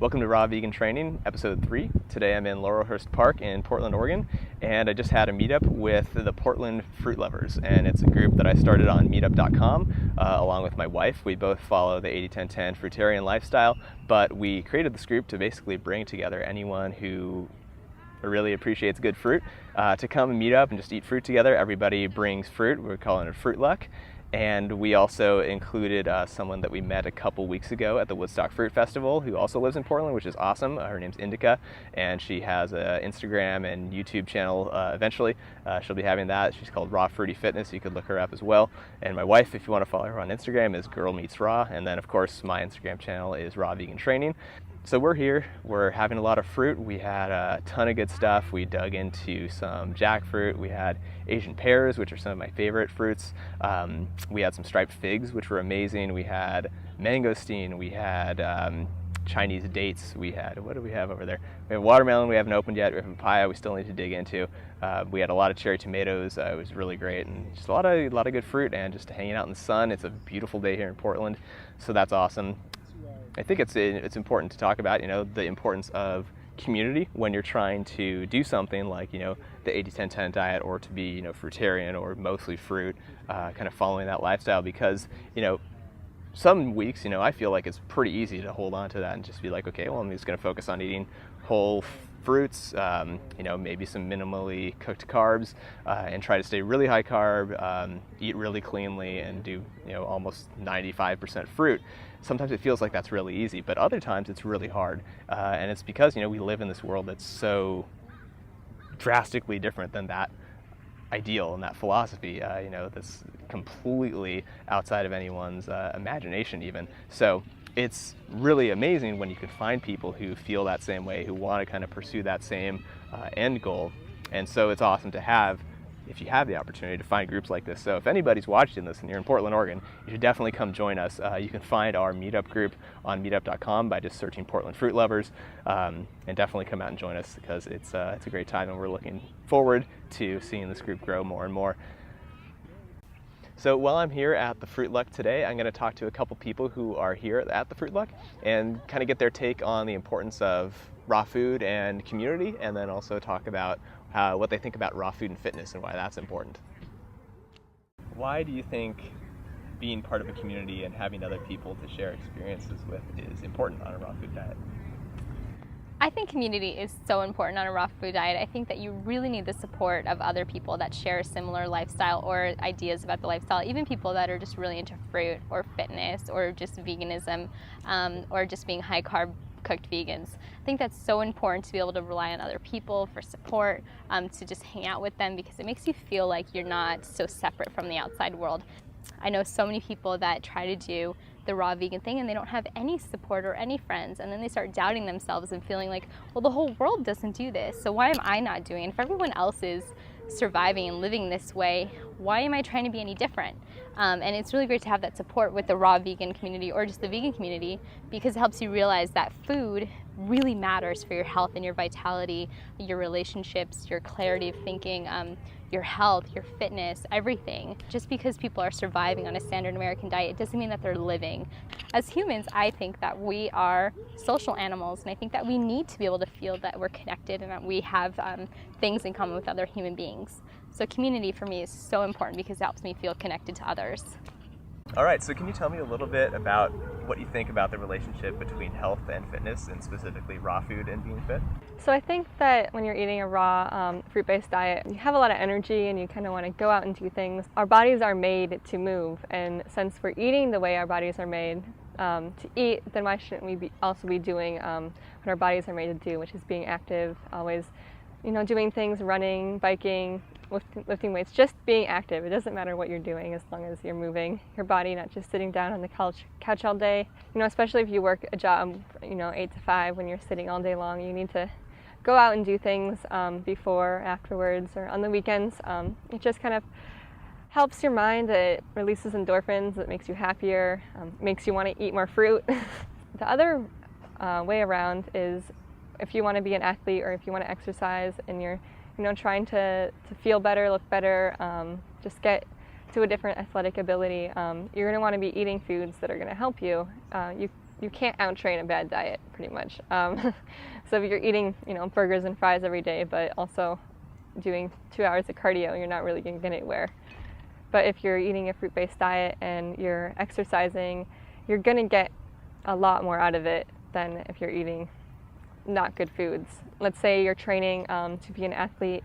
Welcome to Raw Vegan Training, Episode 3. Today I'm in Laurelhurst Park in Portland, Oregon, and I just had a meetup with the Portland Fruit Lovers, and it's a group that I started on meetup.com along with my wife. We both follow the 80-10-10 fruitarian lifestyle, but we created this group to basically bring together anyone who really appreciates good fruit to come and meet up and just eat fruit together. Everybody brings fruit. We're calling it Fruitluck. And we also included someone that we met a couple weeks ago at the Woodstock Fruit Festival who also lives in Portland, which is awesome. Her name's Indica, and she has an Instagram and YouTube channel eventually. She'll be having that. She's called Raw Fruity Fitness. You could look her up as well. And my wife, if you want to follow her on Instagram, is Girl Meets Raw. And then, of course, my Instagram channel is Raw Vegan Training. So we're here, we're having a lot of fruit. We had a ton of good stuff. We dug into some jackfruit. We had Asian pears, which are some of my favorite fruits. We had some striped figs, which were amazing. We had mangosteen. We had Chinese dates. We had, what do we have over there? We have watermelon we haven't opened yet. We have papaya we still need to dig into. We had a lot of cherry tomatoes. It was really great, and just a lot of good fruit and just hanging out in the sun. It's a beautiful day here in Portland, so that's awesome. I think it's important to talk about, the importance of community when you're trying to do something like, the 80-10-10 diet, or to be, fruitarian or mostly fruit, kind of following that lifestyle, because, some weeks, I feel like it's pretty easy to hold on to that and just be like, okay, well, I'm just going to focus on eating whole fruits, maybe some minimally cooked carbs, and try to stay really high carb, eat really cleanly, and do, almost 95% fruit. Sometimes it feels like that's really easy, but other times it's really hard. And it's because, we live in this world that's so drastically different than that ideal and that philosophy, that's completely outside of anyone's imagination even. So it's really amazing when you can find people who feel that same way, who want to kind of pursue that same end goal. And so it's awesome to have, if you have the opportunity, to find groups like this. So if anybody's watching this and you're in Portland, Oregon, you should definitely come join us. You can find our meetup group on meetup.com by just searching Portland Fruit Lovers, and definitely come out and join us, because it's a great time, and we're looking forward to seeing this group grow more and more. So while I'm here at the Fruitluck today, I'm going to talk to a couple people who are here at the Fruitluck and kind of get their take on the importance of raw food and community, and then also talk about what they think about raw food and fitness and why that's important. Why do you think being part of a community and having other people to share experiences with is important on a raw food diet? I think community is so important on a raw food diet. I think that you really need the support of other people that share a similar lifestyle or ideas about the lifestyle, even people that are just really into fruit or fitness or just veganism, or just being high carb cooked vegans. I think that's so important to be able to rely on other people for support, to just hang out with them, because it makes you feel like you're not so separate from the outside world. I know so many people that try to do the raw vegan thing and they don't have any support or any friends, and then they start doubting themselves and feeling like, well, the whole world doesn't do this, so why am I not doing it? If everyone else is surviving and living this way, why am I trying to be any different? And it's really great to have that support with the raw vegan community or just the vegan community, because it helps you realize that food really matters for your health and your vitality, your relationships, your clarity of thinking, your health, your fitness, everything. Just because people are surviving on a standard American diet, it doesn't mean that they're living. As humans, I think that we are social animals, and I think that we need to be able to feel that we're connected and that we have things in common with other human beings. So community for me is so important because it helps me feel connected to others. All right, so can you tell me a little bit about what you think about the relationship between health and fitness, and specifically raw food and being fit? So I think that when you're eating a raw fruit-based diet, you have a lot of energy and you kind of want to go out and do things. Our bodies are made to move, and since we're eating the way our bodies are made to eat, then why shouldn't we also be doing what our bodies are made to do, which is being active, always, doing things, running, biking, lifting weights, just being active. It doesn't matter what you're doing as long as you're moving your body, not just sitting down on the couch all day. Especially if you work a job, 8 to 5, when you're sitting all day long, you need to go out and do things before, afterwards, or on the weekends. It just kind of helps your mind. It releases endorphins. It makes you happier, makes you want to eat more fruit. The other way around is if you want to be an athlete or if you want to exercise and you're trying to feel better, look better, just get to a different athletic ability, you're going to want to be eating foods that are going to help you. you can't out-train a bad diet, pretty much. So if you're eating, burgers and fries every day, but also doing 2 hours of cardio, you're not really going to get anywhere. But if you're eating a fruit-based diet and you're exercising, you're going to get a lot more out of it than if you're eating not good foods. Let's say you're training to be an athlete.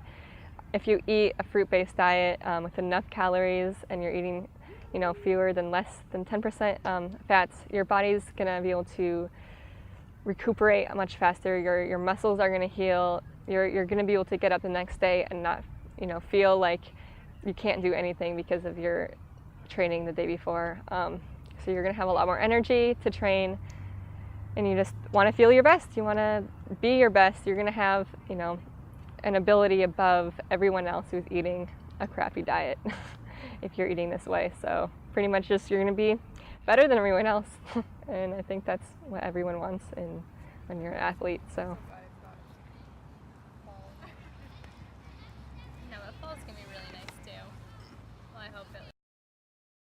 If you eat a fruit-based diet with enough calories and you're eating fewer than less than 10% fats, your body's going to be able to recuperate much faster. Your muscles are going to heal. You're going to be able to get up the next day and not feel like you can't do anything because of your training the day before. So you're going to have a lot more energy to train, and you just want to feel your best. You want to be your best. You're going to have an ability above everyone else who's eating a crappy diet if you're eating this way. So pretty much just you're going to be better than everyone else. And I think that's what everyone wants when you're an athlete. So